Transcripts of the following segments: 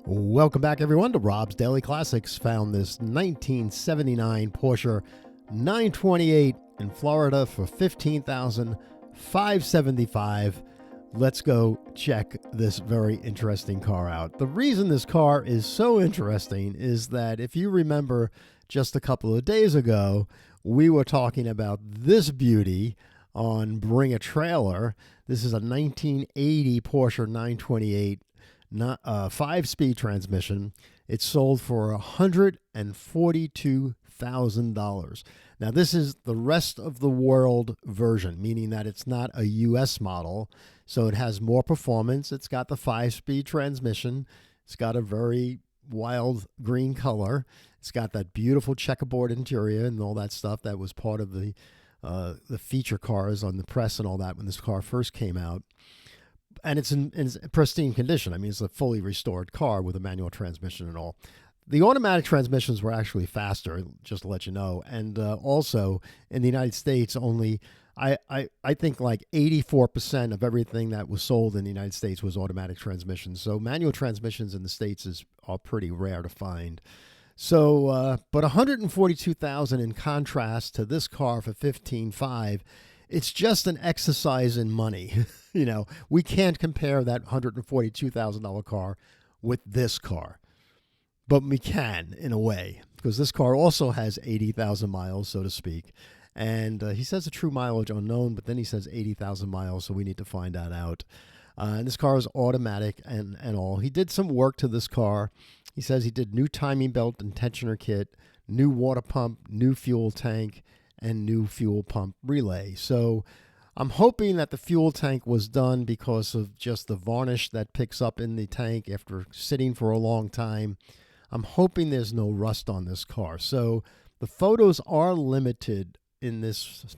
Welcome back, everyone, to Rob's Daily Classics. Found this 1979 Porsche 928 in Florida for $15,575. Let's go check this very interesting car out. The reason this car is so interesting is that if you remember just a couple of days ago, we were talking about this beauty on Bring a Trailer. This is a 1980 Porsche 928 5-speed transmission. It sold for $142,000. Now, this is the rest of the world version, meaning that it's not a US model. So it has more performance. It's got the 5-speed transmission. It's got a very wild green color. It's got that beautiful checkerboard interior and all that stuff that was part of the feature cars on the press and all that when this car first came out. And it's in pristine condition. I mean, it's a fully restored car with a manual transmission and all. The automatic transmissions were actually faster, just to let you know. And also, in the United States, only, I think like 84% of everything that was sold in the United States was automatic transmissions. So manual transmissions in the States are pretty rare to find. So, but $142,000 in contrast to this car for $15,500. It's just an exercise in money. You know, we can't compare that $142,000 car with this car, but we can in a way, because this car also has 80,000 miles, so to speak. And he says a true mileage unknown, but then he says 80,000 miles, so we need to find that out. And this car is automatic and all. He did some work to this car. He says he did new timing belt and tensioner kit, new water pump, new fuel tank, and new fuel pump relay. So I'm hoping that the fuel tank was done because of just the varnish that picks up in the tank after sitting for a long time. I'm hoping there's no rust on this car. So the photos are limited in this,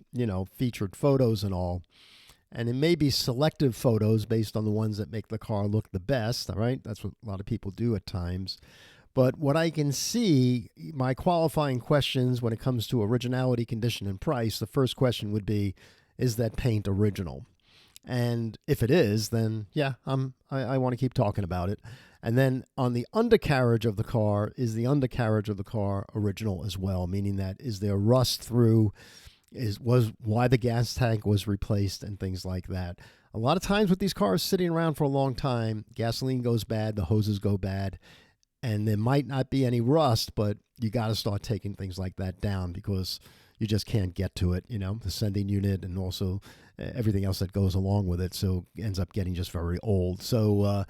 featured photos and all. And it may be selective photos based on the ones that make the car look the best. All right. That's what a lot of people do at times. But what I can see, my qualifying questions when it comes to originality, condition, and price, the first question would be, is that paint original? And if it is, then yeah, I want to keep talking about it. And then on the undercarriage of the car, is the undercarriage of the car original as well? Meaning that is there rust through, was why the gas tank was replaced and things like that. A lot of times with these cars sitting around for a long time, gasoline goes bad, the hoses go bad. And there might not be any rust, but you got to start taking things like that down because you just can't get to it, the sending unit and also everything else that goes along with it. So it ends up getting just very old. So,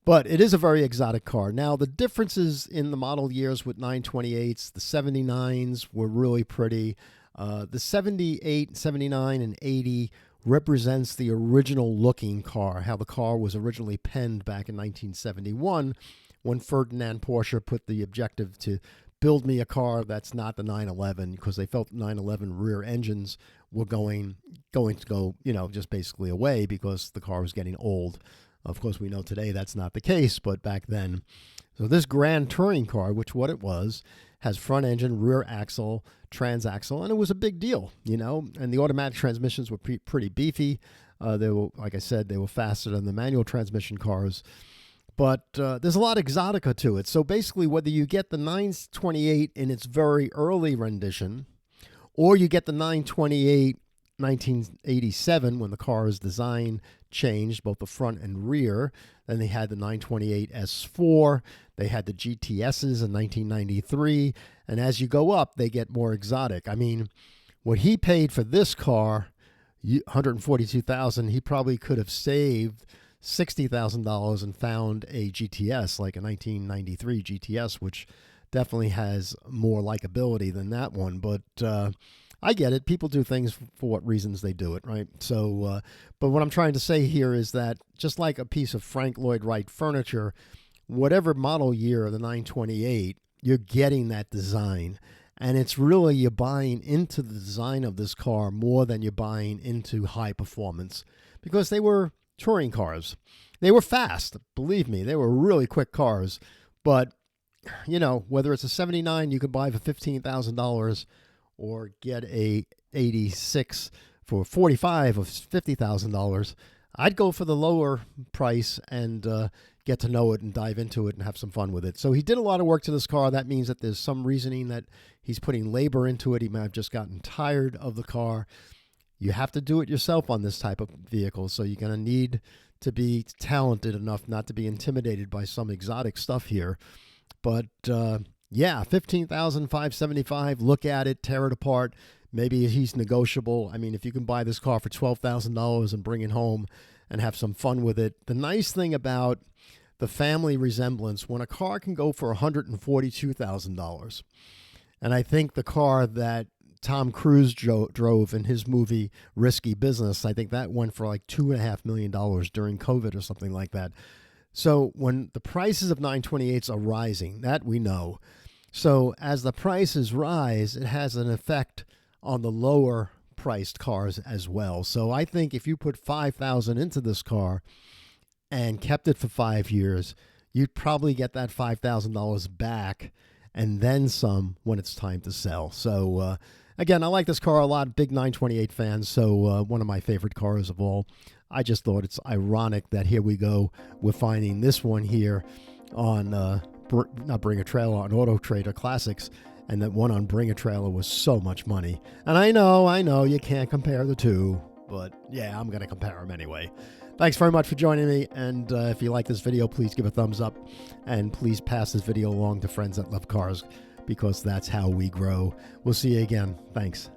but it is a very exotic car. Now, the differences in the model years with 928s, the 79s were really pretty. The 78, 79, and 80 represents the original looking car, how the car was originally penned back in 1971. When Ferdinand Porsche put the objective to build me a car that's not the 911, because they felt 911 rear engines were going to go, just basically away because the car was getting old. Of course, we know today that's not the case, but back then. So this Grand Touring car, which what it was, has front engine, rear axle, transaxle, and it was a big deal, and the automatic transmissions were pretty beefy. They were, like I said, they were faster than the manual transmission cars. But there's a lot of exotica to it. So basically, whether you get the 928 in its very early rendition, or you get the 928 1987 when the car's design changed, both the front and rear. Then they had the 928 S4. They had the GTSs in 1993. And as you go up, they get more exotic. I mean, what he paid for this car, $142,000, he probably could have saved $60,000 and found a GTS, like a 1993 GTS, which definitely has more likability than that one. But I get it. People do things for what reasons they do it, right? So, but what I'm trying to say here is that just like a piece of Frank Lloyd Wright furniture, whatever model year of the 928, you're getting that design. And it's really you're buying into the design of this car more than you're buying into high performance, because they were touring cars. They were fast. Believe me, they were really quick cars. But, whether it's a 79 you could buy for $15,000 or get a 86 for $45,000 or $50,000, I'd go for the lower price and get to know it and dive into it and have some fun with it. So he did a lot of work to this car. That means that there's some reasoning that he's putting labor into it. He might have just gotten tired of the car. You have to do it yourself on this type of vehicle, so you're going to need to be talented enough not to be intimidated by some exotic stuff here. But yeah, $15,575. Look at it, tear it apart. Maybe he's negotiable. I mean, if you can buy this car for $12,000 and bring it home and have some fun with it. The nice thing about the family resemblance, when a car can go for $142,000, and I think the car that Tom Cruise drove in his movie Risky Business, I think that went for like $2.5 million during COVID or something like that. So when the prices of 928s are rising, that we know. So as the prices rise, it has an effect on the lower priced cars as well. So I think if you put $5,000 into this car and kept it for 5 years, you'd probably get that $5,000 back and then some when it's time to sell. So again, I like this car a lot. Big 928 fan. So one of my favorite cars of all. I just thought it's ironic that here we go. We're finding this one here on not Bring a Trailer, on Auto Trader Classics, and that one on Bring a Trailer was so much money. And I know you can't compare the two, but yeah, I'm going to compare them anyway. Thanks very much for joining me, and if you like this video, please give a thumbs up, and please pass this video along to friends that love cars, because that's how we grow. We'll see you again. Thanks.